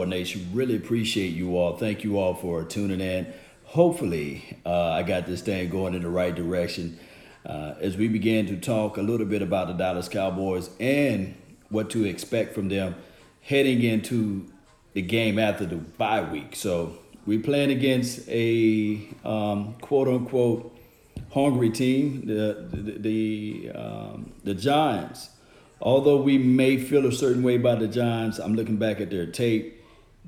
Nation. Really appreciate you all. Thank you all for tuning in. Hopefully, I got this thing going in the right direction as we begin to talk a little bit about the Dallas Cowboys and what to expect from them heading into the game after the bye week. So we're playing against a quote unquote hungry team, the Giants. Although we may feel a certain way about the Giants, I'm looking back at their tape.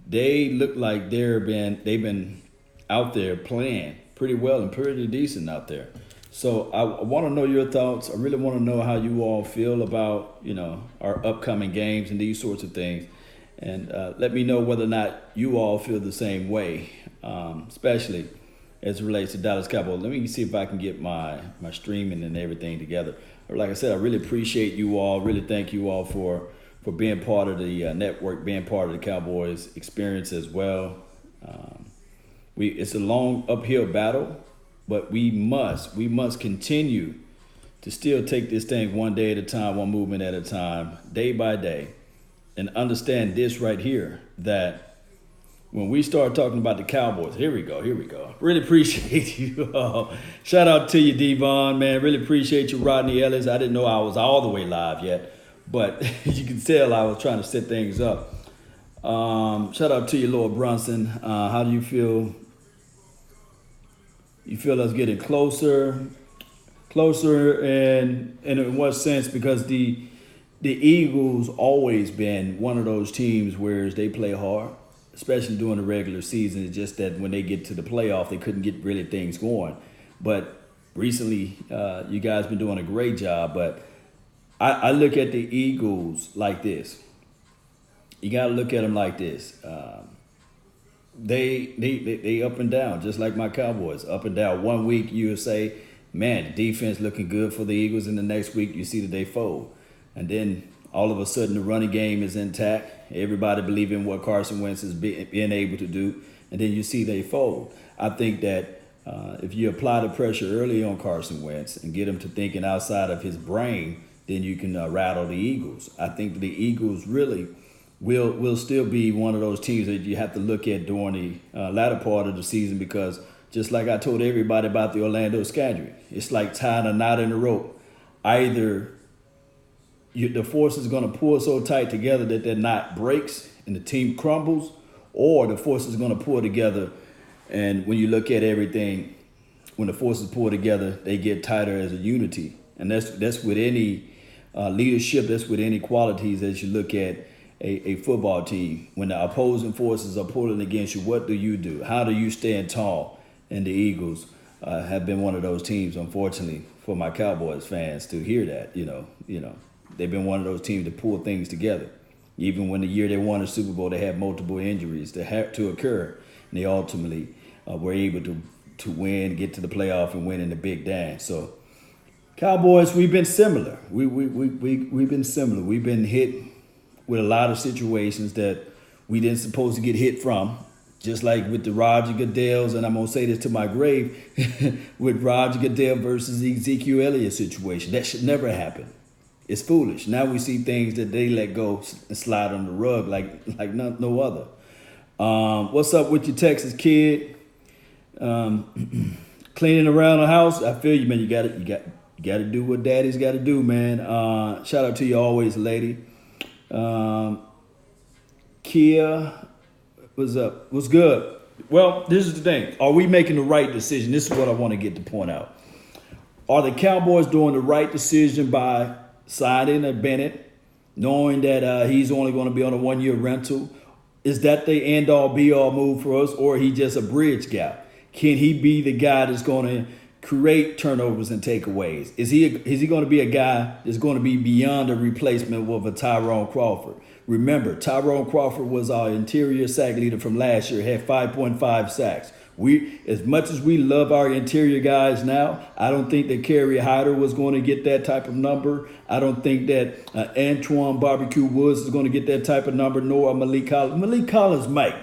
They look like they've been out there playing pretty well and pretty decent out there. So I want to know your thoughts. I really want to know how you all feel about our upcoming games and these sorts of things, and let me know whether or not you all feel the same way, especially as it relates to Dallas Cowboys. Let me see if I can get my streaming and everything together. Like I said, I really appreciate you all. Really thank you all for being part of the network, being part of the Cowboys experience as well. It's a long uphill battle, but we must continue to still take this thing one day at a time, one movement at a time, day by day, and understand this right here, that when we start talking about the Cowboys, here we go. Really appreciate you all. Shout out to you, Devon, man. Really appreciate you, Rodney Ellis. I didn't know I was all the way live yet, but you can tell I was trying to set things up. Shout out to you, Lord Brunson. How do you feel? You feel us getting closer, and in what sense? Because the Eagles always been one of those teams where they play hard, especially during the regular season. It's just that when they get to the playoff, they couldn't get really things going. But recently, you guys been doing a great job. But I look at the Eagles like this. You got to look at them like this. They up and down, just like my Cowboys, up and down. One week you'll say, man, the defense looking good for the Eagles, and the next week you see that they fold. And then all of a sudden the running game is intact. Everybody believing what Carson Wentz is being able to do, and then you see they fold. I think that if you apply the pressure early on Carson Wentz and get him to thinking outside of his brain, then you can rattle the Eagles. I think the Eagles really will still be one of those teams that you have to look at during the latter part of the season, because just like I told everybody about the Orlando schedule, it's like tying a knot in a rope. Either the force is going to pull so tight together that that knot breaks and the team crumbles, or the force is going to pull together, and when you look at everything, when the forces pull together, they get tighter as a unity. And that's with any leadership, that's with any qualities as you look at a football team. When the opposing forces are pulling against you, what do? How do you stand tall? And the Eagles have been one of those teams, unfortunately, for my Cowboys fans to hear that. They've been one of those teams to pull things together. Even when the year they won the Super Bowl, they had multiple injuries that had to occur, and they ultimately were able to win, get to the playoff, and win in the big dance. So, Cowboys, we've been similar. We've been similar. We've been hit with a lot of situations that we didn't supposed to get hit from, just like with the Roger Goodells, and I'm going to say this to my grave, with Roger Goodell versus Ezekiel Elliott situation. That should never happen. It's foolish. Now we see things that they let go and slide on the rug like no other. What's up with your Texas kid? Cleaning around the house. I feel you, man. You got to do what daddy's got to do, man. Shout out to you always, lady. Kia, what's up? What's good? Well, this is the thing. Are we making the right decision? This is what I want to get to point out. Are the Cowboys doing the right decision by signing a Bennett, knowing that he's only going to be on a one-year rental? Is that the end-all, be-all move for us, or he just a bridge gap? Can he be the guy that's going to create turnovers and takeaways? Is he going to be a guy that's going to be beyond a replacement with a Tyrone Crawford? Remember, Tyrone Crawford was our interior sack leader from last year, had 5.5 sacks. As much as we love our interior guys now, I don't think that Kerry Hyder was going to get that type of number. I don't think that Antoine Barbecue Woods is going to get that type of number, nor Malik Collins. Malik Collins might,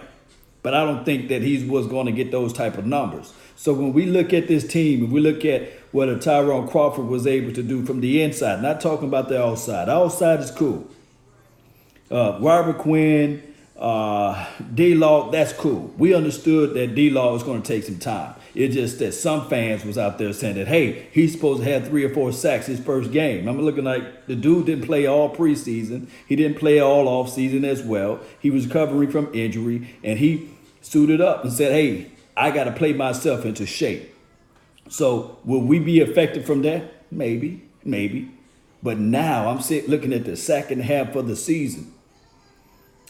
but I don't think that he was going to get those type of numbers. So when we look at this team, and we look at what a Tyrone Crawford was able to do from the inside, not talking about the outside. The outside is cool. Robert Quinn, D-Law, that's cool. We understood that D-Law was going to take some time. It's just that some fans was out there saying that, hey, he's supposed to have 3 or 4 sacks his first game. I'm looking like the dude didn't play all preseason. He didn't play all offseason as well. He was recovering from injury, and he suited up and said, hey, I got to play myself into shape. So will we be affected from that? Maybe. But now I'm looking at the second half of the season.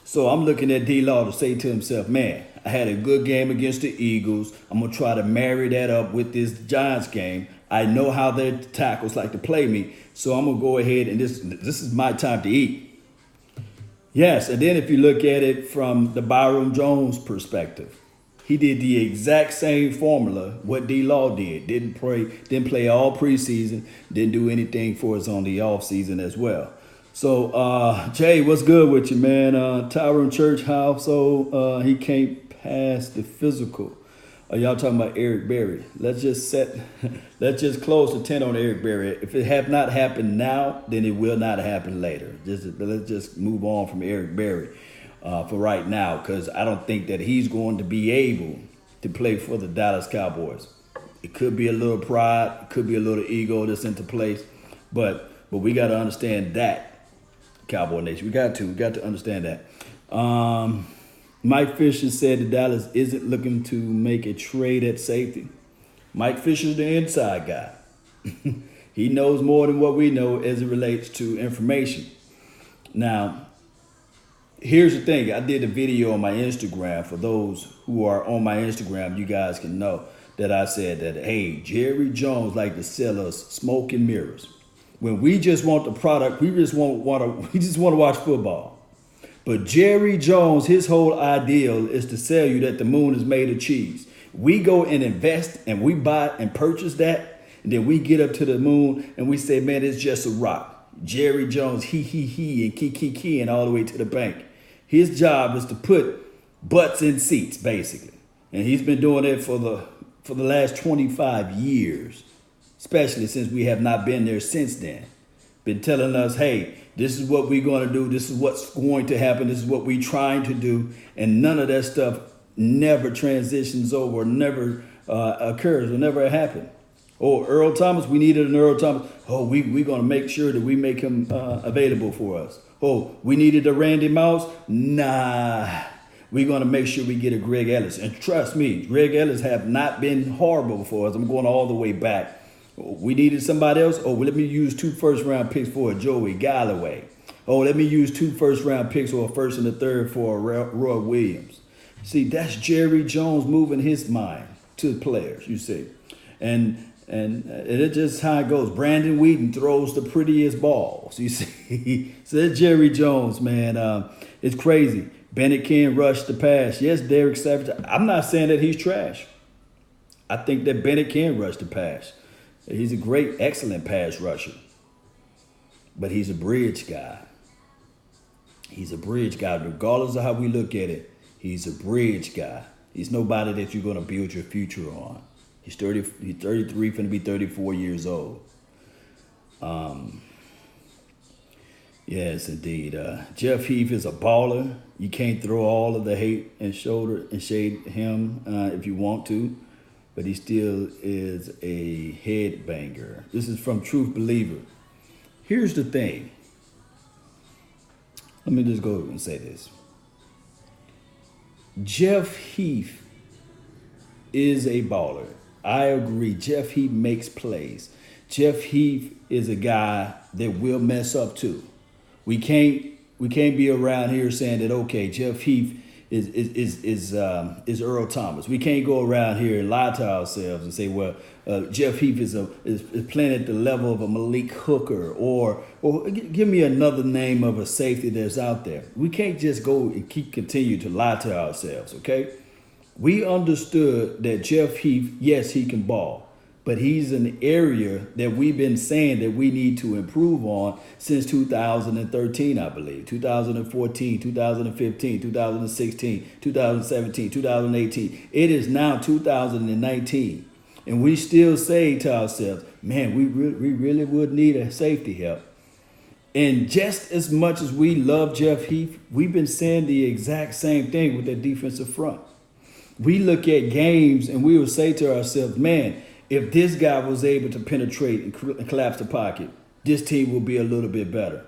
So I'm looking at D-Law to say to himself, man, I had a good game against the Eagles. I'm going to try to marry that up with this Giants game. I know how their tackles like to play me. So I'm going to go ahead and this is my time to eat. Yes, and then if you look at it from the Byron Jones perspective, he did the exact same formula what D-Law did. Didn't play all preseason, didn't do anything for us on the offseason as well. So, Jay, what's good with you, man? Tyrone Church household, he can't pass the physical. Y'all talking about Eric Berry. Let's just close the tent on Eric Berry. If it have not happened now, then it will not happen later. Let's just move on from Eric Berry for right now, because I don't think that he's going to be able to play for the Dallas Cowboys. It could be a little pride, it could be a little ego that's into place, but we got to understand that. Cowboy Nation. We got to understand that. Mike Fisher said that Dallas isn't looking to make a trade at safety. Mike Fisher's the inside guy. He knows more than what we know as it relates to information. Now, here's the thing. I did a video on my Instagram. For those who are on my Instagram, you guys can know that I said that, hey, Jerry Jones like to sell us smoke and mirrors. When we just want the product, we just want to watch football. But Jerry Jones, his whole ideal is to sell you that the moon is made of cheese. We go and invest and we buy and purchase that, and then we get up to the moon and we say, man, it's just a rock. Jerry Jones, he, and key, and all the way to the bank. His job is to put butts in seats, basically. And he's been doing it for the last 25 years. Especially since we have not been there since then. Been telling us, hey, this is what we're going to do. This is what's going to happen. This is what we're trying to do. And none of that stuff never transitions over, never occurs, or never happened. Oh, Earl Thomas, we needed an Earl Thomas. Oh, we're going to make sure that we make him available for us. Oh, we needed a Randy Mouse. Nah, we're going to make sure we get a Greg Ellis. And trust me, Greg Ellis have not been horrible for us. I'm going all the way back. We needed somebody else. Oh, well, let me use 2 first-round picks for a Joey Galloway. Oh, let me use 2 first-round picks or a first and a third for a Roy Williams. See, that's Jerry Jones moving his mind to the players, you see. And it's just how it goes. Brandon Whedon throws the prettiest balls, you see. So that's Jerry Jones, man. It's crazy. Bennett can't rush the pass. Yes, Derek Savage. I'm not saying that he's trash. I think that Bennett can rush the pass. He's a great, excellent pass rusher. But he's a bridge guy. He's a bridge guy. Regardless of how we look at it, he's a bridge guy. He's nobody that you're going to build your future on. He's 33, going to be 34 years old. Yes, indeed. Jeff Heath is a baller. You can't throw all of the hate and shade him if you want to. But he still is a headbanger. This is from Truth Believer. Here's the thing. Let me just go and say this. Jeff Heath is a baller. I agree. Jeff Heath makes plays. Jeff Heath is a guy that will mess up too. We can't be around here saying that, okay, Jeff Heath is Earl Thomas. We can't go around here and lie to ourselves and say, well, Jeff Heath is playing at the level of a Malik Hooker, or give me another name of a safety that's out there. We can't just go and continue to lie to ourselves, okay? We understood that Jeff Heath, yes, he can ball, but he's an area that we've been saying that we need to improve on since 2013, I believe. 2014, 2015, 2016, 2017, 2018. It is now 2019. And we still say to ourselves, man, we really would need a safety help. And just as much as we love Jeff Heath, we've been saying the exact same thing with that defensive front. We look at games and we will say to ourselves, man, if this guy was able to penetrate and collapse the pocket, this team will be a little bit better.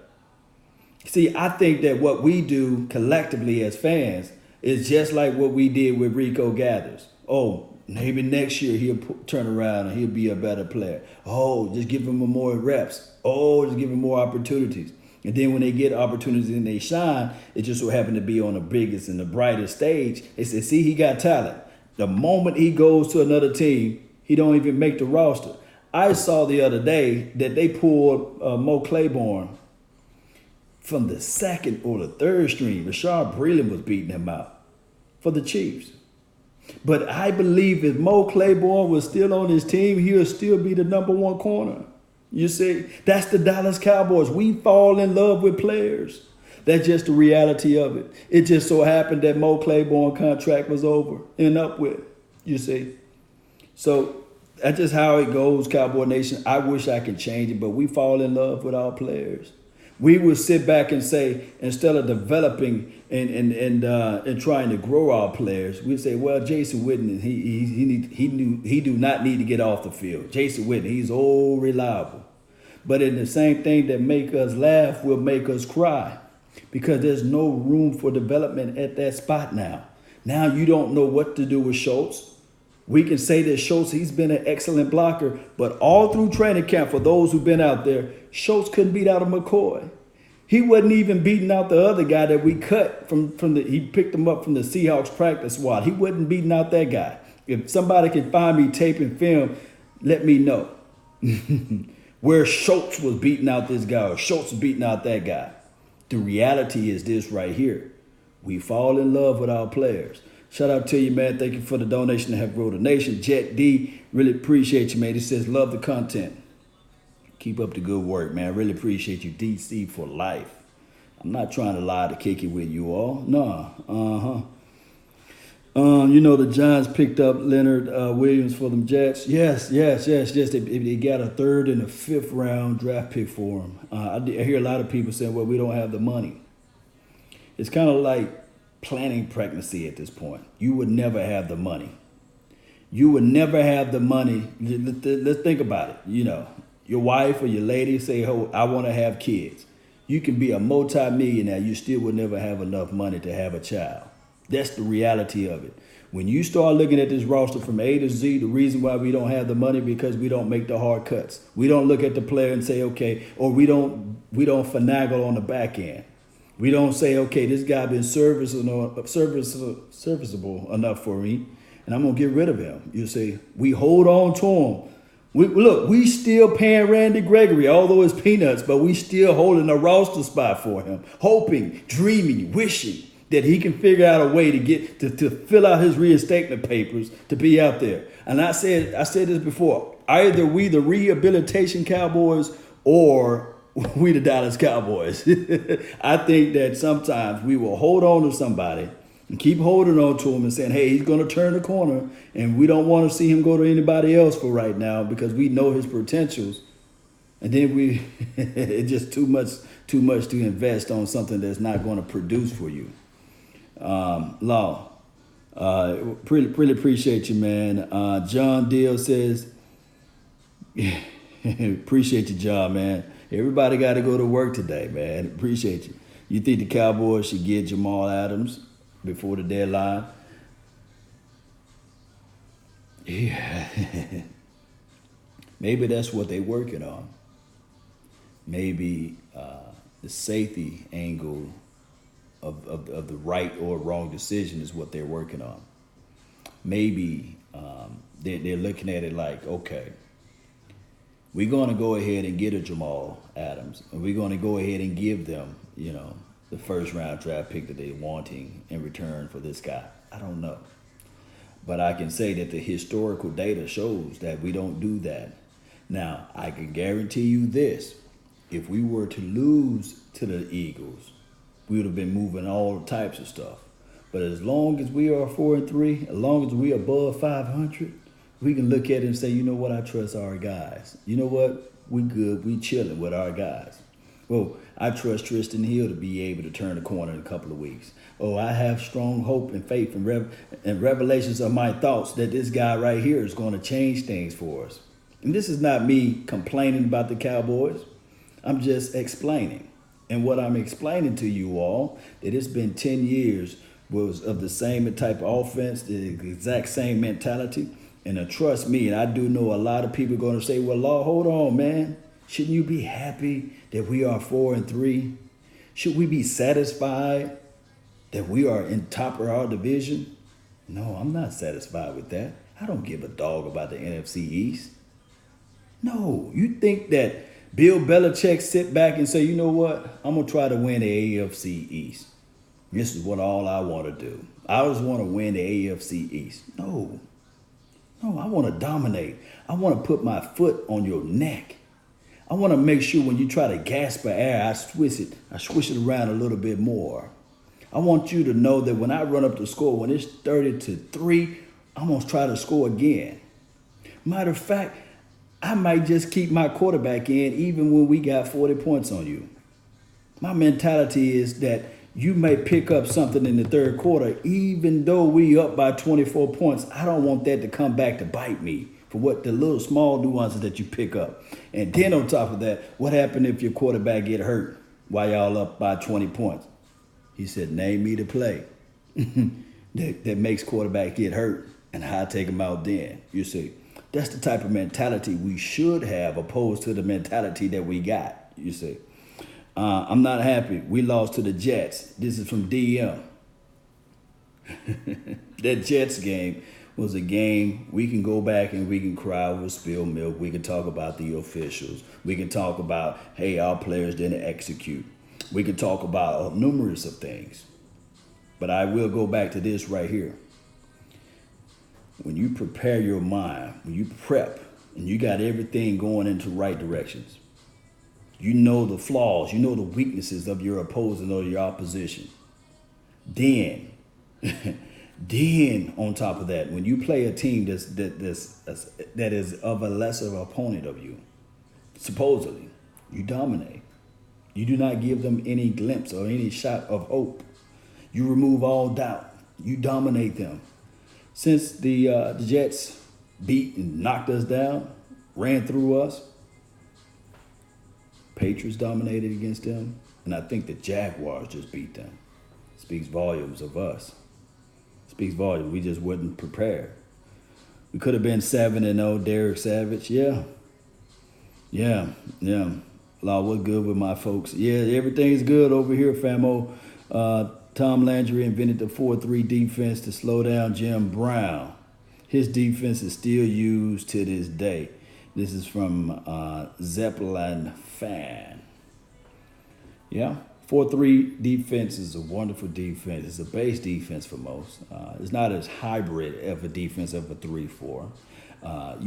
See, I think that what we do collectively as fans is just like what we did with Rico Gathers. Oh, maybe next year he'll turn around and he'll be a better player. Oh, just give him more reps. Oh, just give him more opportunities. And then when they get opportunities and they shine, it just so happened to be on the biggest and the brightest stage. They say, see, he got talent. The moment he goes to another team, he don't even make the roster. I saw the other day that they pulled Mo Claiborne from the second or the third string. Rashard Breeland was beating him out for the Chiefs. But I believe if Mo Claiborne was still on his team, he would still be the number one corner. You see, that's the Dallas Cowboys. We fall in love with players. That's just the reality of it. It just so happened that Mo Claiborne contract was over and up with, you see. So that's just how it goes, Cowboy Nation. I wish I could change it, but we fall in love with our players. We would sit back and say, instead of developing and trying to grow our players, we'd say, well, Jason Witten, he do not need to get off the field. Jason Witten, he's old reliable. But in the same thing that make us laugh will make us cry, because there's no room for development at that spot now. Now you don't know what to do with Schultz. We can say that Schultz, he's been an excellent blocker, but all through training camp, for those who've been out there, Schultz couldn't beat out of McCoy. He wasn't even beating out the other guy that we cut he picked him up from the Seahawks practice squad. He wasn't beating out that guy. If somebody can find me tape and film, let me know. Where Schultz was beating out this guy or Schultz was beating out that guy. The reality is this right here. We fall in love with our players. Shout out to you, man. Thank you for the donation to Help Grow the Nation. Jet D, really appreciate you, man. He says, love the content. Keep up the good work, man. Really appreciate you. DC for life. I'm not trying to lie to kick it with you all. Nah. You know, the Giants picked up Leonard Williams for them Jets. Yes. They got a third and a fifth round draft pick for him. I hear a lot of people saying, well, we don't have the money. It's kind of like planning pregnancy at this point. You would never have the money. You would never have the money. Let's think about it. You know, your wife or your lady say, oh, I want to have kids. You can be a multi-millionaire. You still would never have enough money to have a child. That's the reality of it. When you start looking at this roster from A to Z, the reason why we don't have the money because we don't make the hard cuts. We don't look at the player and say, okay, or we don't finagle on the back end. We don't say, okay, this guy been serviceable enough for me, and I'm going to get rid of him. You say, we hold on to him. We still paying Randy Gregory, although it's peanuts, but we still holding a roster spot for him, hoping, dreaming, wishing that he can figure out a way to get to fill out his reinstatement papers to be out there. And I said this before, either we the rehabilitation Cowboys or we the Dallas Cowboys. I think that sometimes we will hold on to somebody and keep holding on to him and saying, hey, he's going to turn the corner, and we don't want to see him go to anybody else for right now because we know his potentials. And then it's just too much to invest on something that's not going to produce for you. Law, really appreciate you, man. John Deal says, appreciate you, John, man. Everybody got to go to work today, man. Appreciate you. You think the Cowboys should get Jamal Adams before the deadline? Yeah. Maybe that's what they're working on. Maybe the safety angle of the right or wrong decision is what they're working on. Maybe they're looking at it like, okay, we're going to go ahead and get a Jamal Adams, and we're going to go ahead and give them, the first round draft pick that they're wanting in return for this guy. I don't know. But I can say that the historical data shows that we don't do that. Now, I can guarantee you this. If we were to lose to the Eagles, we would have been moving all types of stuff. But as long as we are 4-3, as long as we are above 500, we can look at it and say, you know what, I trust our guys. You know what, we good, we chilling with our guys. Well, I trust Tristan Hill to be able to turn the corner in a couple of weeks. Oh, I have strong hope and faith and revelations of my thoughts that this guy right here is going to change things for us. And this is not me complaining about the Cowboys. I'm just explaining. And what I'm explaining to you all, that it's been 10 years was of the same type of offense, the exact same mentality. And trust me, and I do know a lot of people are going to say, well, Lord, hold on, man. Shouldn't you be happy that we are 4-3? Should we be satisfied that we are in top of our division? No, I'm not satisfied with that. I don't give a dog about the NFC East. No, you think that Bill Belichick sit back and say, you know what? I'm going to try to win the AFC East. This is what all I want to do. I just want to win the AFC East. No, I want to dominate. I want to put my foot on your neck. I want to make sure when you try to gasp for air, I swish it around a little bit more. I want you to know that when I run up the score, when it's 30-3, I'm going to try to score again. Matter of fact, I might just keep my quarterback in even when we got 40 points on you. My mentality is that you may pick up something in the third quarter, even though we up by 24 points. I don't want that to come back to bite me for what the little small nuances that you pick up. And then on top of that, what happened if your quarterback get hurt while y'all up by 20 points? He said, name me the play that makes quarterback get hurt, and I take him out then. You see, that's the type of mentality we should have opposed to the mentality that we got, you see. I'm not happy. We lost to the Jets. This is from DM. That Jets game was a game we can go back and we can cry over spilled milk. We can talk about the officials. We can talk about, hey, our players didn't execute. We can talk about numerous of things. But I will go back to this right here. When you prepare your mind, when you prep, and you got everything going into right directions, you know the flaws, you know the weaknesses of your opposing or your opposition. Then on top of that, when you play a team that is of a lesser opponent of you, supposedly, you dominate. You do not give them any glimpse or any shot of hope. You remove all doubt. You dominate them. Since the Jets beat and knocked us down, ran through us, Patriots dominated against them, and I think the Jaguars just beat them. Speaks volumes of us. Speaks volumes. We just wasn't prepared. We could have been 7-0, Derek Savage. Yeah. Law, what good with my folks? Yeah, everything's good over here, famo. Tom Landry invented the 4-3 defense to slow down Jim Brown. His defense is still used to this day. This is from Zeppelin Fan. Yeah, 4-3 defense is a wonderful defense. It's a base defense for most. It's not as hybrid of a defense of a 3-4.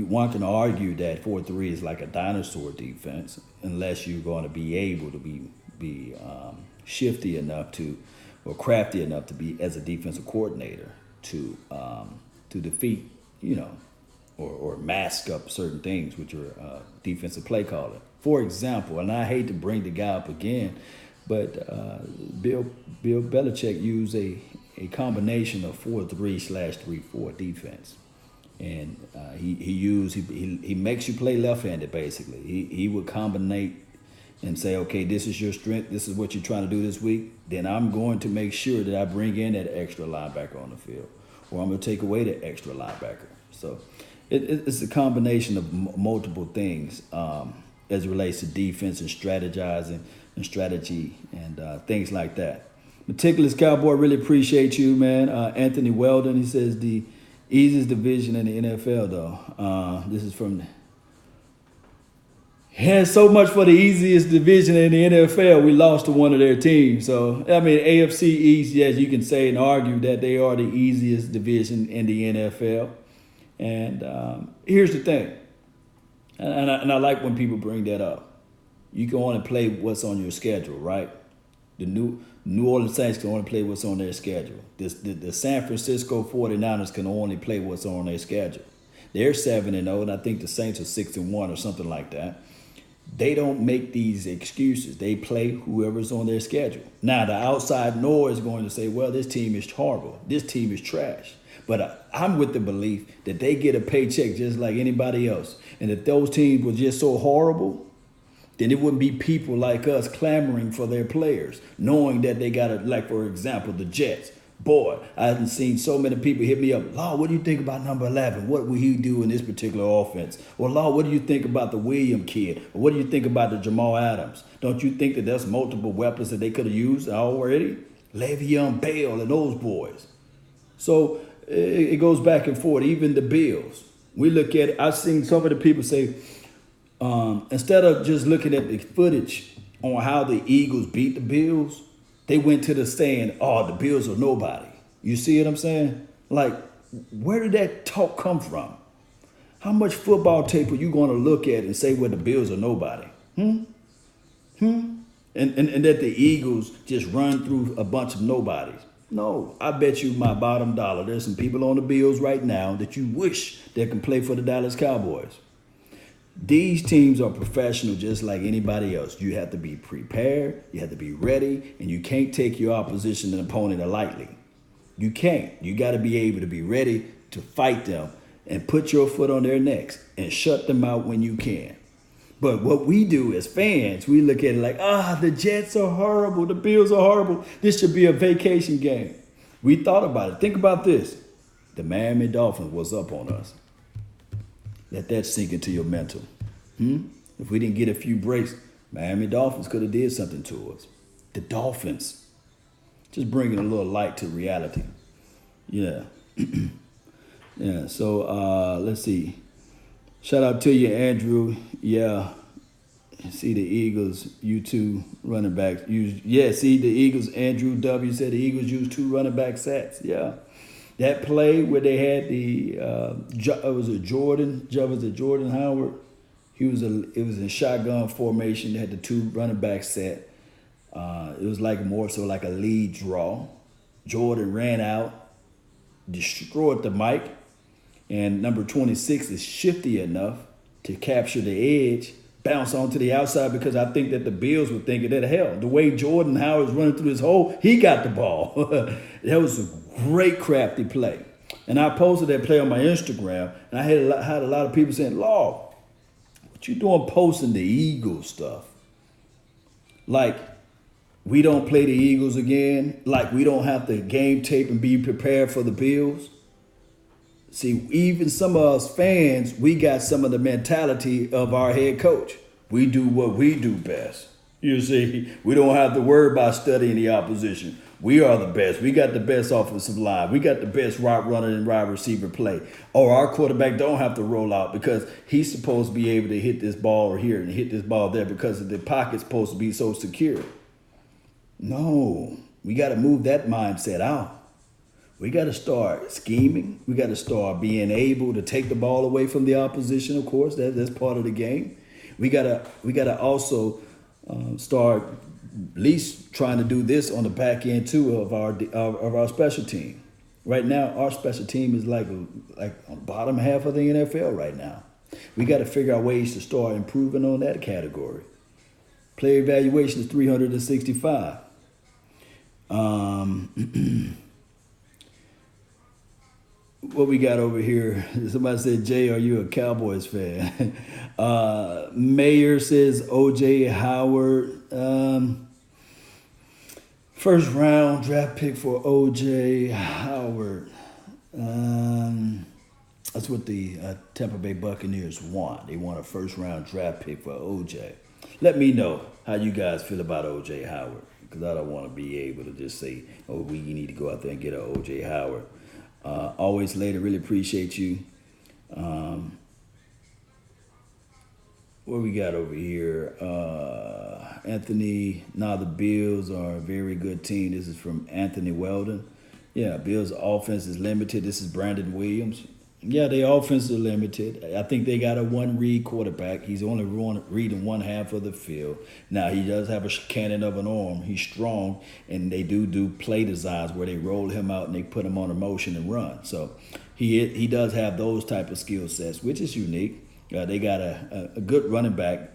One can argue that 4-3 is like a dinosaur defense, unless you're going to be able to be shifty enough to, or crafty enough to be as a defensive coordinator to defeat, or mask up certain things with your defensive play caller. For example, and I hate to bring the guy up again, but Bill Belichick used a combination of 4-3/3-4 defense. And he makes you play left-handed, basically. He would combinate and say, okay, this is your strength. This is what you're trying to do this week. Then I'm going to make sure that I bring in that extra linebacker on the field, or I'm going to take away the extra linebacker. So it's a combination of multiple things as it relates to defense and strategizing and strategy and things like that. Meticulous Cowboy, really appreciate you, man. Anthony Weldon, he says the easiest division in the NFL, though. This is from... Yeah, so much for the easiest division in the NFL. We lost to one of their teams. So, I mean, AFC East, yes, you can say and argue that they are the easiest division in the NFL. And here's the thing. And I like when people bring that up. You can only play what's on your schedule, right? The New Orleans Saints can only play what's on their schedule. The San Francisco 49ers can only play what's on their schedule. They're 7-0, and I think the Saints are 6-1 or something like that. They don't make these excuses. They play whoever's on their schedule. Now, the outside noise is going to say, well, this team is horrible. This team is trash. But I'm with the belief that they get a paycheck just like anybody else. And if those teams were just so horrible, then it wouldn't be people like us clamoring for their players, knowing that they got to, like, for example, the Jets. Boy, I haven't seen so many people hit me up. Law, what do you think about number 11? What will he do in this particular offense? Or, Law, what do you think about the William kid? Or what do you think about the Jamal Adams? Don't you think that there's multiple weapons that they could have used already? Le'Veon Bell and those boys. So it goes back and forth. Even the Bills. We look at it. I've seen some of the people say, instead of just looking at the footage on how the Eagles beat the Bills, they went to the saying, oh, the Bills are nobody. You see what I'm saying? Like, where did that talk come from? How much football tape are you going to look at and say, well, the Bills are nobody? And that the Eagles just run through a bunch of nobodies. No, I bet you my bottom dollar, there's some people on the Bills right now that you wish they can play for the Dallas Cowboys. These teams are professional just like anybody else. You have to be prepared, you have to be ready, and you can't take your opposition and opponent lightly. You can't. You got to be able to be ready to fight them and put your foot on their necks and shut them out when you can. But what we do as fans, we look at it like, the Jets are horrible, the Bills are horrible. This should be a vacation game. We thought about it. Think about this. The Miami Dolphins was up on us. Let that sink into your mental. If we didn't get a few breaks, Miami Dolphins could have did something to us. The Dolphins. Just bringing a little light to reality. Yeah. Yeah, so let's see. Shout out to you, Andrew. Yeah. See the Eagles, you two running backs. See the Eagles, Andrew W. said the Eagles used 2 running back sets. Yeah. That play where they had Jordan Howard. It was in shotgun formation. They had the 2 running back set. It was more so like a lead draw. Jordan ran out, destroyed the mic, and number 26 is shifty enough to capture the edge, bounce onto the outside, because I think that the Bills were thinking that, hell, the way Jordan Howard's running through his hole, he got the ball. That was a great crafty play. And I posted that play on my Instagram, and I had a lot of people saying, Law, what you doing posting the Eagles stuff? Like, we don't play the Eagles again? Like, we don't have to game tape and be prepared for the Bills? See, even some of us fans, we got some of the mentality of our head coach. We do what we do best. You see, we don't have to worry about studying the opposition. We are the best. We got the best offensive line. We got the best route runner and wide receiver play. Or our quarterback don't have to roll out because he's supposed to be able to hit this ball here and hit this ball there because the pocket's supposed to be so secure. No, we got to move that mindset out. We got to start scheming. We got to start being able to take the ball away from the opposition. Of course, that's part of the game. We gotta also start at least trying to do this on the back end too of our special team. Right now, our special team is like on the bottom half of the NFL right now. We got to figure out ways to start improving on that category. Player evaluation is 365. What we got over here? Somebody said, Jay, are you a Cowboys fan? Mayor says O.J. Howard. First round draft pick for O.J. Howard. That's what the Tampa Bay Buccaneers want. They want a first round draft pick for O.J. Let me know how you guys feel about O.J. Howard, because I don't want to be able to just say, oh, we need to go out there and get a O.J. Howard. Always later, really appreciate you. What we got over here? Anthony, the Bills are a very good team. This is from Anthony Weldon. Yeah, Bills' offense is limited. This is Brandon Williams. Yeah, their offense is limited. I think they got a one-read quarterback. He's only reading one half of the field. Now, he does have a cannon of an arm. He's strong, and they do play designs where they roll him out and they put him on a motion and run. So he does have those type of skill sets, which is unique. They got a good running back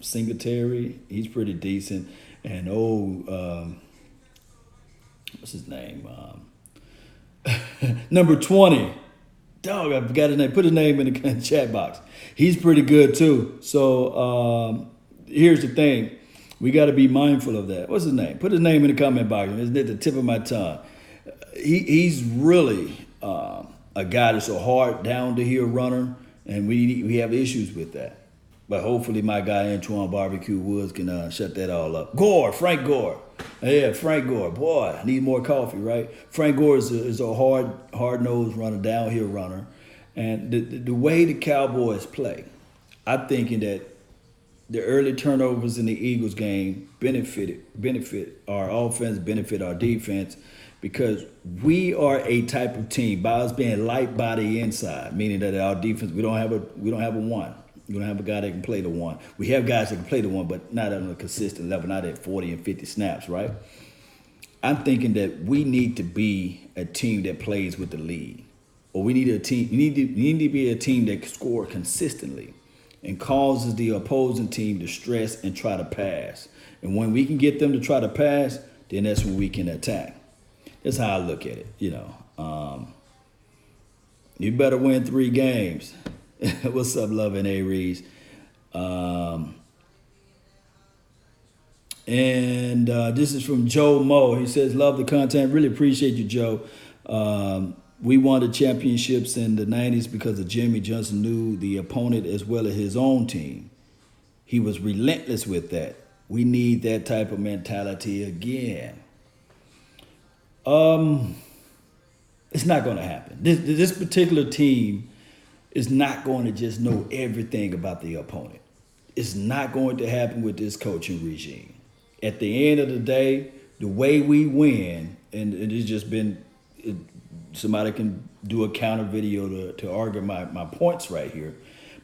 Singletary, he's pretty decent. And what's his name? Number 20. Dog, I forgot his name. Put his name in the chat box. He's pretty good too. So here's the thing. We got to be mindful of that. What's his name? Put his name in the comment box. It's at the tip of my tongue. He's really a guy that's a hard down to heel runner, and we have issues with that. But hopefully my guy Antoine Barbecue Woods can shut that all up. Frank Gore. Yeah, Frank Gore. Boy, I need more coffee, right? Frank Gore is a hard-nosed runner, downhill runner. And the way the Cowboys play, I'm thinking that the early turnovers in the Eagles game benefit our offense, benefit our defense, because we are a type of team, by us being light body inside, meaning that our defense, we don't have a one. We don't have a guy that can play the one. We have guys that can play the one, but not on a consistent level, not at 40 and 50 snaps, right? I'm thinking that we need to be a team that plays with the lead. Or we need to be a team that can score consistently and causes the opposing team to stress and try to pass. And when we can get them to try to pass, then that's when we can attack. That's how I look at it, You better win 3 games. What's up, Love and A-Rees? And this is from Joe Moe. He says, love the content. Really appreciate you, Joe. We won the championships in the 90s because of Jimmy Johnson knew the opponent as well as his own team. He was relentless with that. We need that type of mentality again. It's not going to happen. This particular team is not going to just know everything about the opponent. It's not going to happen with this coaching regime. At the end of the day, the way we win, and it's just been, somebody can do a counter video to argue my points right here,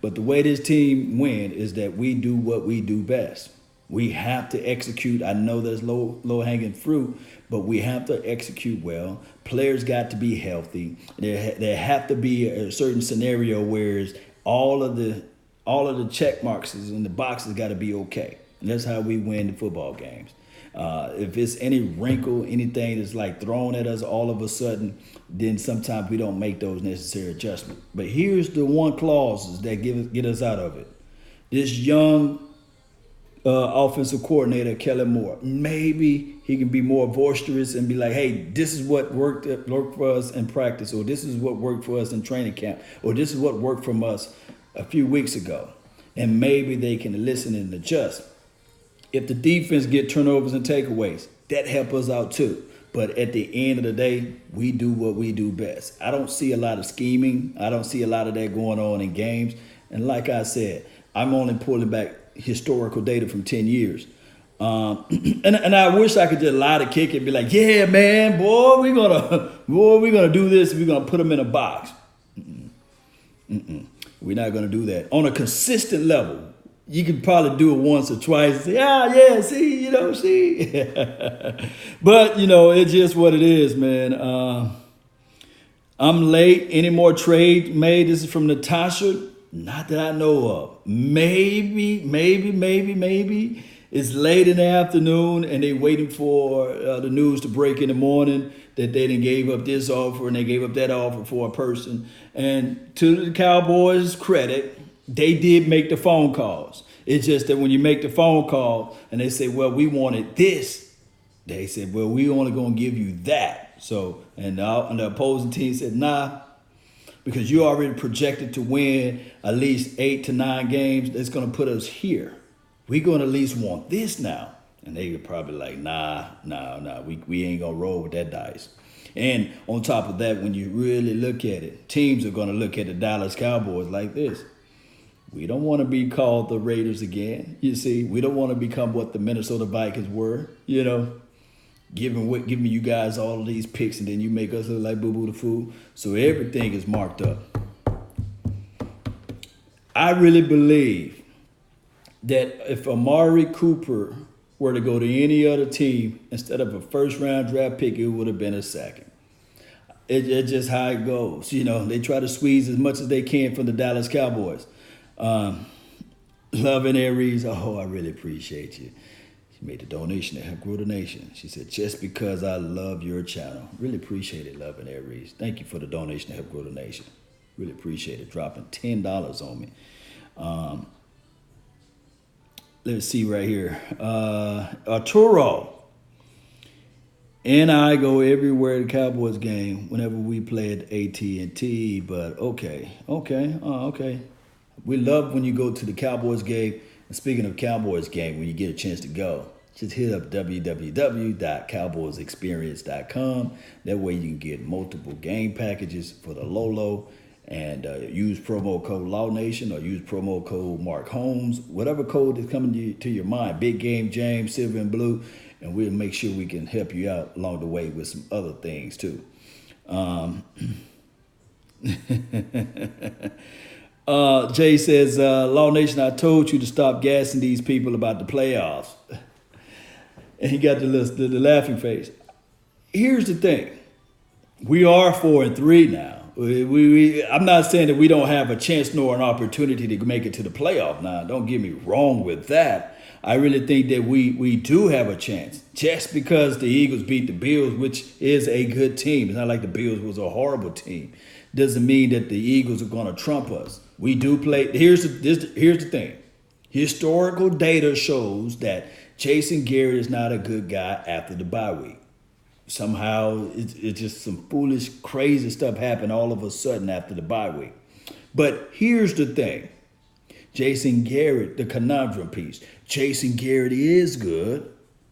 but the way this team win is that we do what we do best. We have to execute. I know there's low-hanging fruit, but we have to execute well. Players got to be healthy. There have to be a certain scenario where all of the check marks in the boxes got to be okay. And that's how we win the football games. If it's any wrinkle, anything that's like thrown at us all of a sudden, then sometimes we don't make those necessary adjustments. But here's the one clause that get us out of it. This young offensive coordinator, Kellen Moore, maybe he can be more boisterous and be like, hey, this is what worked for us in practice, or this is what worked for us in training camp, or this is what worked from us a few weeks ago. And maybe they can listen and adjust. If the defense get turnovers and takeaways, that help us out too. But at the end of the day, we do what we do best. I don't see a lot of scheming. I don't see a lot of that going on in games. And like I said, I'm only pulling back historical data from 10 years. And I wish I could just lie to kick it and be like, yeah, man, boy, we're gonna do this. We're gonna put them in a box. We're not gonna do that on a consistent level. You can probably do it once or twice and say, see. But, it's just what it is, man. I'm late. Any more trade made? This is from Natasha. Not that I know of. Maybe. It's late in the afternoon and they waiting for the news to break in the morning that they done gave up this offer and they gave up that offer for a person. And to the Cowboys' credit, they did make the phone calls. It's just that when you make the phone call and they say, well, we wanted this, they said, well, we only going to give you that. So, and the opposing team said, nah, because you already projected to win at least 8 to 9 games. That's going to put us here. We're going to at least want this now. And they were probably like, nah, we ain't going to roll with that dice. And on top of that, when you really look at it, teams are going to look at the Dallas Cowboys like this. We don't want to be called the Raiders again. You see, we don't want to become what the Minnesota Vikings were, giving you guys all of these picks and then you make us look like Boo Boo the Fool. So everything is marked up. I really believe that if Amari Cooper were to go to any other team, instead of a first-round draft pick, it would have been a second. It's just how it goes. They try to squeeze as much as they can from the Dallas Cowboys. Love and Aries. Oh, I really appreciate you. She made a donation to help grow the nation. She said, just because I love your channel. Really appreciate it, Love and Aries. Thank you for the donation to help grow the nation. Really appreciate it. Dropping $10 on me. Let's see right here. Arturo. And I go everywhere at the Cowboys game whenever we play at AT&T. But okay. We love when you go to the Cowboys game. And speaking of Cowboys game, when you get a chance to go, just hit up www.cowboysexperience.com. That way you can get multiple game packages for the Lolo and use promo code LawNation or use promo code Mark Holmes. Whatever code is coming to your mind, Big Game James, Silver and Blue, and we'll make sure we can help you out along the way with some other things too. Jay says, Law Nation, I told you to stop gassing these people about the playoffs. And he got the laughing face. Here's the thing. We are 4-3 now. I'm not saying that we don't have a chance nor an opportunity to make it to the playoff now. Don't get me wrong with that. I really think that we do have a chance. Just because the Eagles beat the Bills, which is a good team. It's not like the Bills was a horrible team. Doesn't mean that the Eagles are going to trump us. We do play. Here's the thing. Historical data shows that Jason Garrett is not a good guy after the bye week. Somehow it's just some foolish, crazy stuff happened all of a sudden after the bye week. But here's the thing. Jason Garrett, the conundrum piece. Jason Garrett is good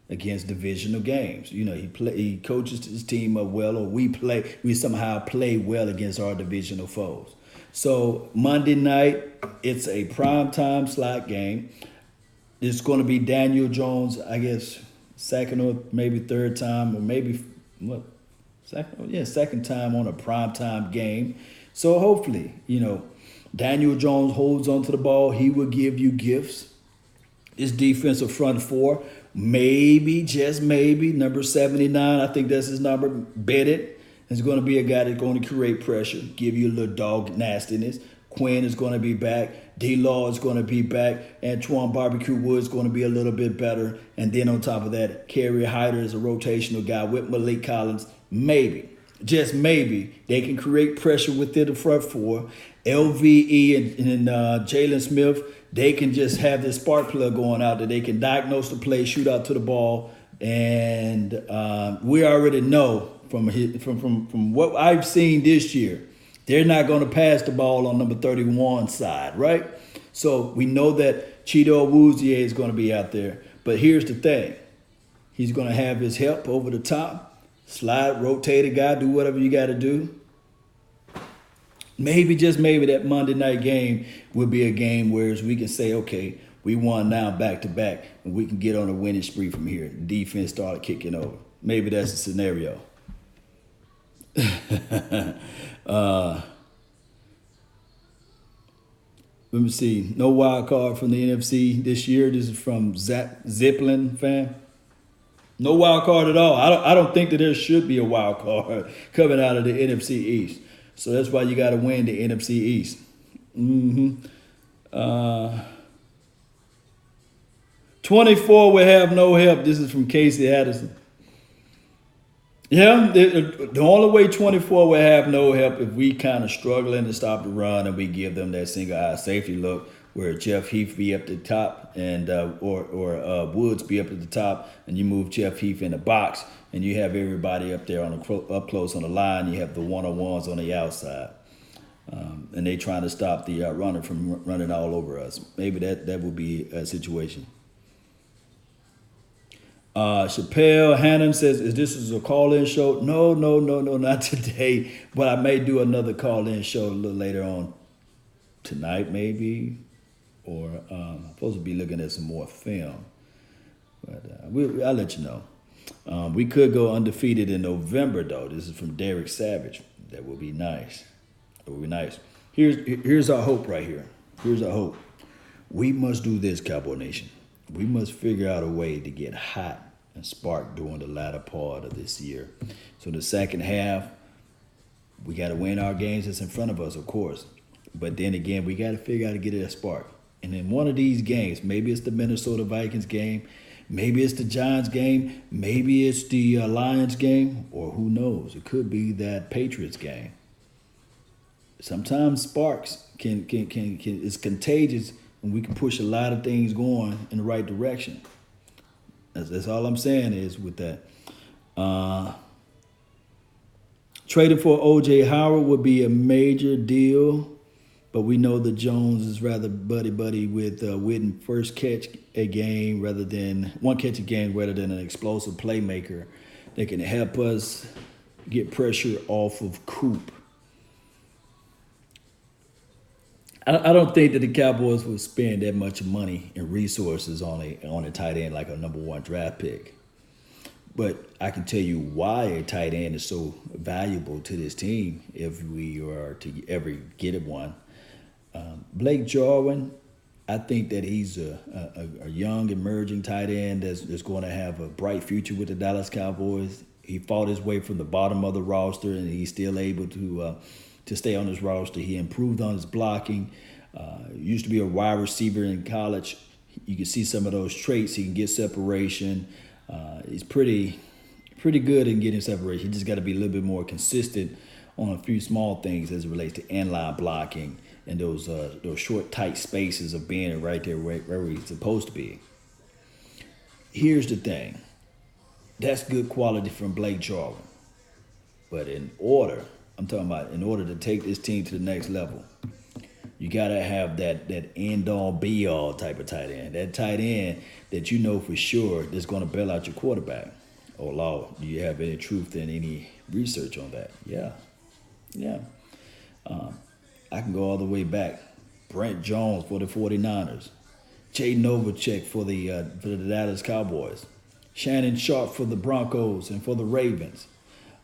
against divisional games. You know, he coaches his team up well, or we somehow play well against our divisional foes. So Monday night, it's a primetime slot game. It's going to be Daniel Jones, I guess, second or maybe third time, or maybe second time on a primetime game. So hopefully, Daniel Jones holds onto the ball. He will give you gifts. His defensive front four, maybe, just maybe, number 79, I think that's his number, Bennett is going to be a guy that's going to create pressure, give you a little dog nastiness. Quinn is going to be back. D-Law is going to be back. Antoine Barbecue Wood is going to be a little bit better. And then on top of that, Kerry Hyder is a rotational guy with Malik Collins. Maybe, just maybe, they can create pressure within the front four. LVE and Jalen Smith, they can just have this spark plug going out that they can diagnose the play, shoot out to the ball. And we already know from what I've seen this year, they're not going to pass the ball on number 31 side, right? So we know that Chido Awuzie is going to be out there. But here's the thing. He's going to have his help over the top, slide, rotate a guy, do whatever you got to do. Maybe, just maybe, that Monday night game will be a game where we can say, okay, we won now back-to-back, and we can get on a winning spree from here. The defense started kicking over. Maybe that's the scenario. Let me see. No wild card from the NFC this year. This is from Zeppelin fan. No wild card at all. I don't think that there should be a wild card coming out of the NFC East. So that's why you got to win the NFC East. 24 will have no help. This is from Casey Addison. Yeah, the only way 24 will have no help if we kind of struggling to stop the run and we give them that single eye safety look where Jeff Heath be up the top and or Woods be up at the top, and you move Jeff Heath in the box and you have everybody up there up close on the line. You have the one-on-ones on the outside, and they trying to stop the runner from running all over us. Maybe that would be a situation. Chappelle Hannon says, "Is this a call-in show?" No, not today. But I may do another call-in show a little later on tonight, maybe, or I'm supposed to be looking at some more film. But I'll let you know. We could go undefeated in November, though. This is from Derek Savage. That would be nice. That would be nice. Here's our hope right here. Here's our hope. We must do this, Cowboy Nation. We must figure out a way to get hot and spark during the latter part of this year. So the second half, we got to win our games that's in front of us, of course. But then again, we got to figure out how to get it a spark. And in one of these games, maybe it's the Minnesota Vikings game, maybe it's the Giants game, maybe it's the Lions game, or who knows? It could be that Patriots game. Sometimes sparks can it's contagious, and we can push a lot of things going in the right direction. That's all I'm saying is with that. Trading for O.J. Howard would be a major deal, but we know that Jones is rather buddy with Witten first catch a game rather than one catch a game rather than an explosive playmaker that can help us get pressure off of Coop. I don't think that the Cowboys would spend that much money and resources on a tight end like a number one draft pick. But I can tell you why a tight end is so valuable to this team if we are to ever get one. Blake Jarwin, I think that he's a young, emerging tight end that's going to have a bright future with the Dallas Cowboys. He fought his way from the bottom of the roster, and he's still able to stay on his roster. He improved on his blocking. Used to be a wide receiver in college. You can see some of those traits. He can get separation. He's pretty good in getting separation. He just got to be a little bit more consistent on a few small things as it relates to in-line blocking and those short, tight spaces of being right there where he's supposed to be. Here's the thing. That's good quality from Blake Jarwin. But in order to take this team to the next level, you got to have that end-all, be-all type of tight end. That tight end that you know for sure that's going to bail out your quarterback. Oh, Lord, do you have any truth and any research on that? Yeah. I can go all the way back. Brent Jones for the 49ers. Jay Novacek for the Dallas Cowboys. Shannon Sharp for the Broncos and for the Ravens.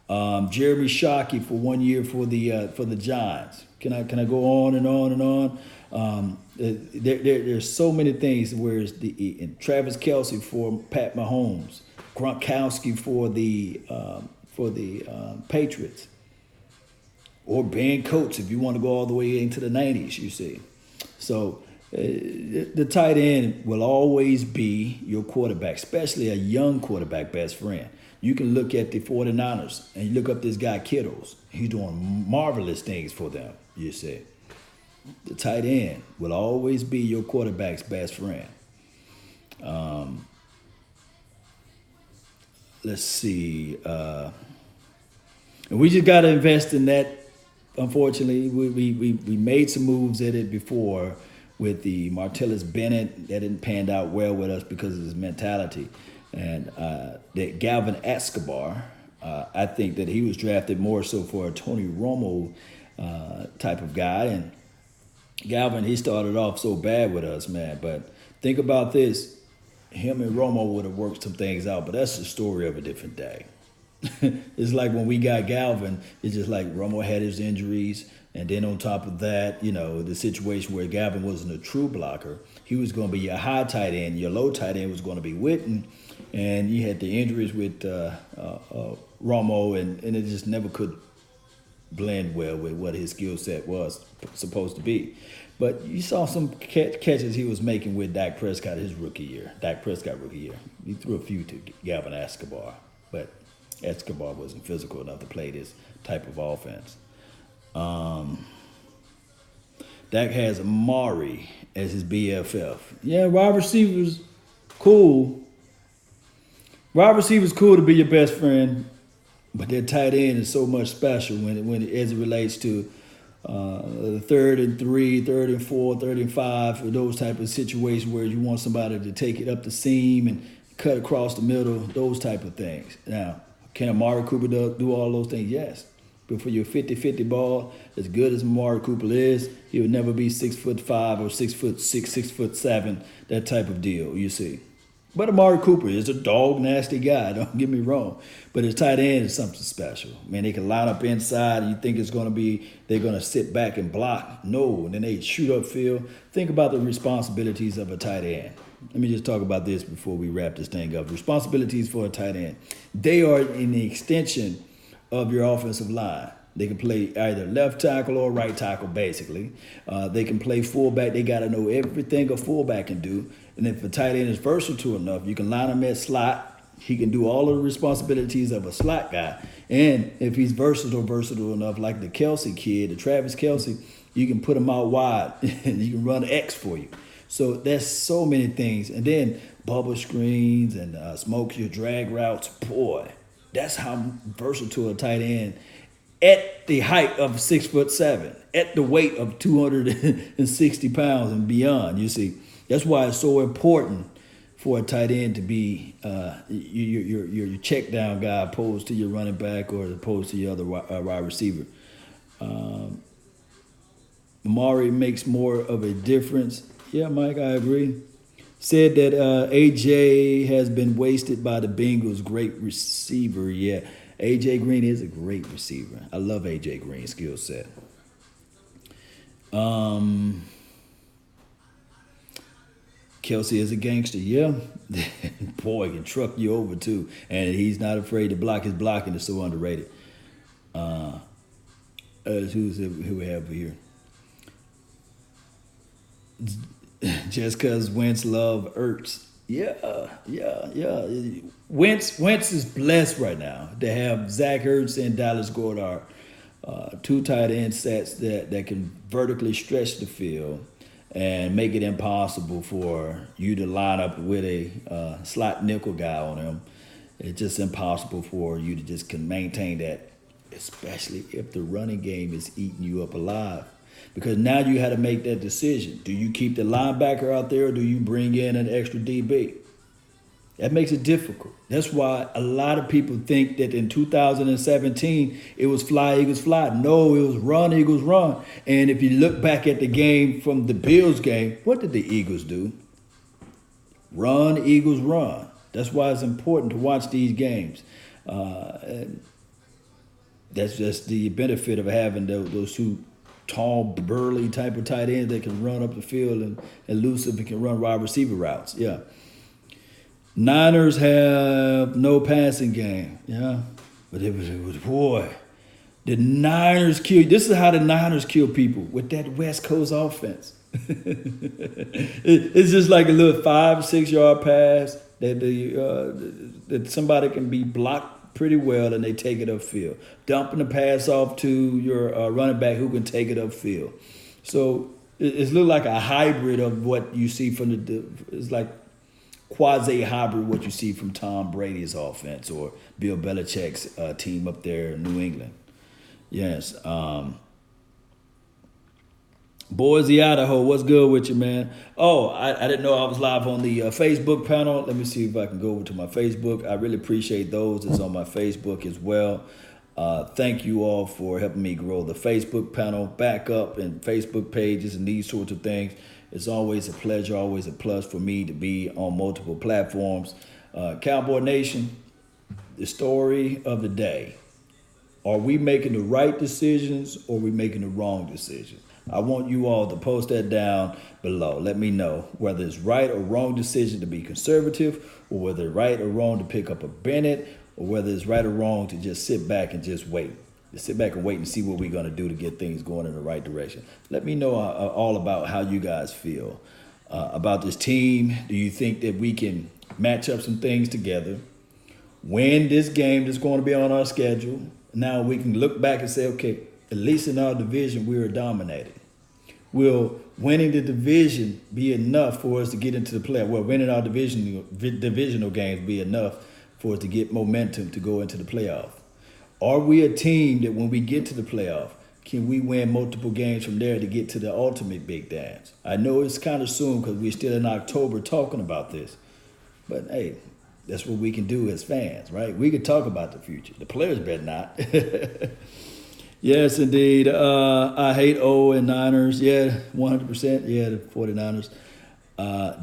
Jeremy Shockey for 1 year for the Giants. Can I go on and on and on? There's so many things. Whereas Travis Kelce for Pat Mahomes, Gronkowski for the Patriots, or Ben Coates if you want to go all the way into the 90s. You see, so the tight end will always be your quarterback, especially a young quarterback best friend. You can look at the 49ers and you look up this guy Kittles. He's doing marvelous things for them, you see. The tight end will always be your quarterback's best friend. Let's see. And we just got to invest in that. Unfortunately, we made some moves at it before with the Martellus Bennett. That didn't pan out well with us because of his mentality. And that Galvin Escobar, I think that he was drafted more so for a Tony Romo type of guy. And Galvin, he started off so bad with us, man. But think about this. Him and Romo would have worked some things out, but that's the story of a different day. It's like when we got Galvin, it's just like Romo had his injuries. And then on top of that, the situation where Galvin wasn't a true blocker. He was going to be your high tight end. Your low tight end was going to be Witten. And you had the injuries with Romo, and it just never could blend well with what his skill set was supposed to be. But you saw some catches he was making with Dak Prescott his rookie year. He threw a few to Galvin Escobar, but Escobar wasn't physical enough to play this type of offense. Dak has Amari as his BFF. Yeah, wide receivers, cool. Wide receivers cool to be your best friend, but that tight end is so much special as it relates to 3rd and 3, 3rd and 4, 3rd and 5, those type of situations where you want somebody to take it up the seam and cut across the middle, those type of things. Now, can Amari Cooper do all those things? Yes. But for your 50-50 ball, as good as Amari Cooper is, he would never be 6'5" or 6'6", 6'7", that type of deal, you see. But Amari Cooper is a dog nasty guy, don't get me wrong. But his tight end is something special. Man, they can line up inside and you think they're going to sit back and block. No, and then they shoot upfield. Think about the responsibilities of a tight end. Let me just talk about this before we wrap this thing up. Responsibilities for a tight end. They are in the extension of your offensive line. They can play either left tackle or right tackle, basically. They can play fullback. They got to know everything a fullback can do. And if a tight end is versatile enough, you can line him at slot. He can do all of the responsibilities of a slot guy. And if he's versatile enough, like the Kelsey kid, the Travis Kelsey, you can put him out wide and you can run X for you. So there's so many things. And then bubble screens and smoke your drag routes. Boy, that's how versatile a tight end at the height of 6'7", at the weight of 260 pounds and beyond. You see, that's why it's so important for a tight end to be your check down guy opposed to your running back or opposed to your other wide receiver. Amari makes more of a difference. Yeah, Mike, I agree. Said that AJ has been wasted by the Bengals. Great receiver, yeah. AJ Green is a great receiver. I love AJ Green's skill set. Kelsey is a gangster, yeah. Boy, can truck you over too, and he's not afraid to block. His blocking is so underrated. Who we have here? Just because Wentz love Ertz. Yeah. Wentz is blessed right now to have Zach Ertz and Dallas Goedert, two tight end sets that can vertically stretch the field and make it impossible for you to line up with a slot nickel guy on him. It's just impossible for you to just can maintain that, especially if the running game is eating you up alive. Because now you had to make that decision. Do you keep the linebacker out there or do you bring in an extra DB? That makes it difficult. That's why a lot of people think that in 2017, it was fly, Eagles, fly. No, it was run, Eagles, run. And if you look back at the game from the Bills game, what did the Eagles do? Run, Eagles, run. That's why it's important to watch these games. That's just the benefit of having those two tall, burly type of tight ends that can run up the field and elusive and can run wide receiver routes. Yeah. Niners have no passing game. Yeah. But it was boy, the Niners kill. This is how the Niners kill people with that West Coast offense. It's just like a little 5-6 yard pass that somebody can be blocked pretty well and they take it upfield. Dumping the pass off to your running back who can take it upfield. So it's look like a hybrid of what you see from it's like quasi-hybrid what you see from Tom Brady's offense or Bill Belichick's team up there in New England. Yes. Boise, Idaho, what's good with you, man? Oh, I didn't know I was live on the Facebook panel. Let me see if I can go over to my Facebook. I really appreciate those that's on my Facebook as well. Thank you all for helping me grow the Facebook panel back up and Facebook pages and these sorts of things. It's always a pleasure, always a plus for me to be on multiple platforms. Cowboy Nation, the story of the day. Are we making the right decisions or are we making the wrong decisions? I want you all to post that down below. Let me know whether it's right or wrong decision to be conservative or whether it's right or wrong to pick up a Bennett or whether it's right or wrong to just sit back and just wait. Just sit back and wait and see what we're going to do to get things going in the right direction. Let me know all about how you guys feel about this team. Do you think that we can match up some things together, win this game that's going to be on our schedule? Now we can look back and say, okay, at least in our division, we were dominated. Will winning the division be enough for us to get into the playoff? Will winning our divisional games be enough for us to get momentum to go into the playoff? Are we a team that when we get to the playoff, can we win multiple games from there to get to the ultimate big dance? I know it's kind of soon because we're still in October talking about this. But, hey, that's what we can do as fans, right? We can talk about the future. The players better not. Yes, indeed. I hate O and Niners. Yeah, 100%. Yeah, the 49ers.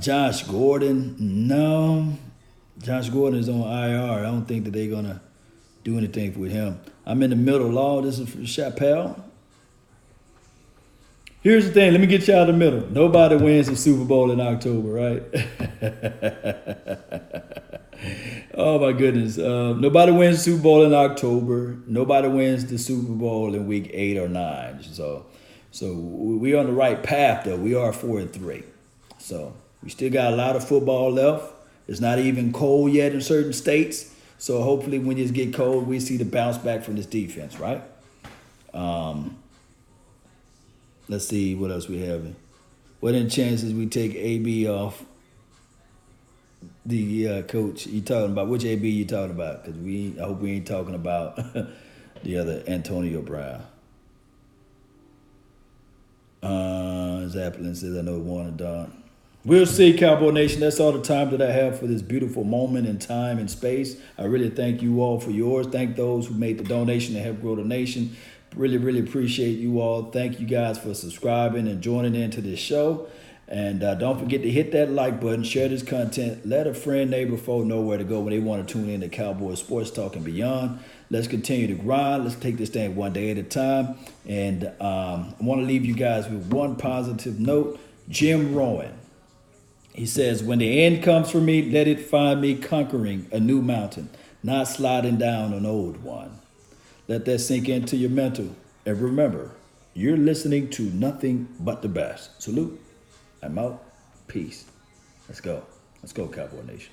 Josh Gordon, no. Josh Gordon is on IR. I don't think that they're going to do anything with him. I'm in the middle of all this is for Chappelle. Here's the thing. Let me get you out of the middle. Nobody wins the Super Bowl in October, right? Oh my goodness. Nobody wins the Super Bowl in October. Nobody wins the Super Bowl in week 8 or 9. So we're on the right path though. We are 4-3. So we still got a lot of football left. It's not even cold yet in certain states. So hopefully when it get cold, we see the bounce back from this defense, right? Let's see what else we have. What are the chances we take AB off the coach? You talking about which AB you talking about? Because I hope we ain't talking about the other Antonio Brown. Zappelin says I know one and done. We'll see, Cowboy Nation. That's all the time that I have for this beautiful moment in time and space. I really thank you all for yours. Thank those who made the donation to help grow the nation. Really, really appreciate you all. Thank you guys for subscribing and joining into this show. And don't forget to hit that like button, share this content, let a friend, neighbor, foe know where to go when they want to tune in to Cowboy Sports Talk and beyond. Let's continue to grind. Let's take this thing one day at a time. And I want to leave you guys with one positive note. Jim Rowan. He says, when the end comes for me, let it find me conquering a new mountain, not sliding down an old one. Let that sink into your mental. And remember, you're listening to nothing but the best. Salute. I'm out. Peace. Let's go. Let's go, Cowboy Nation.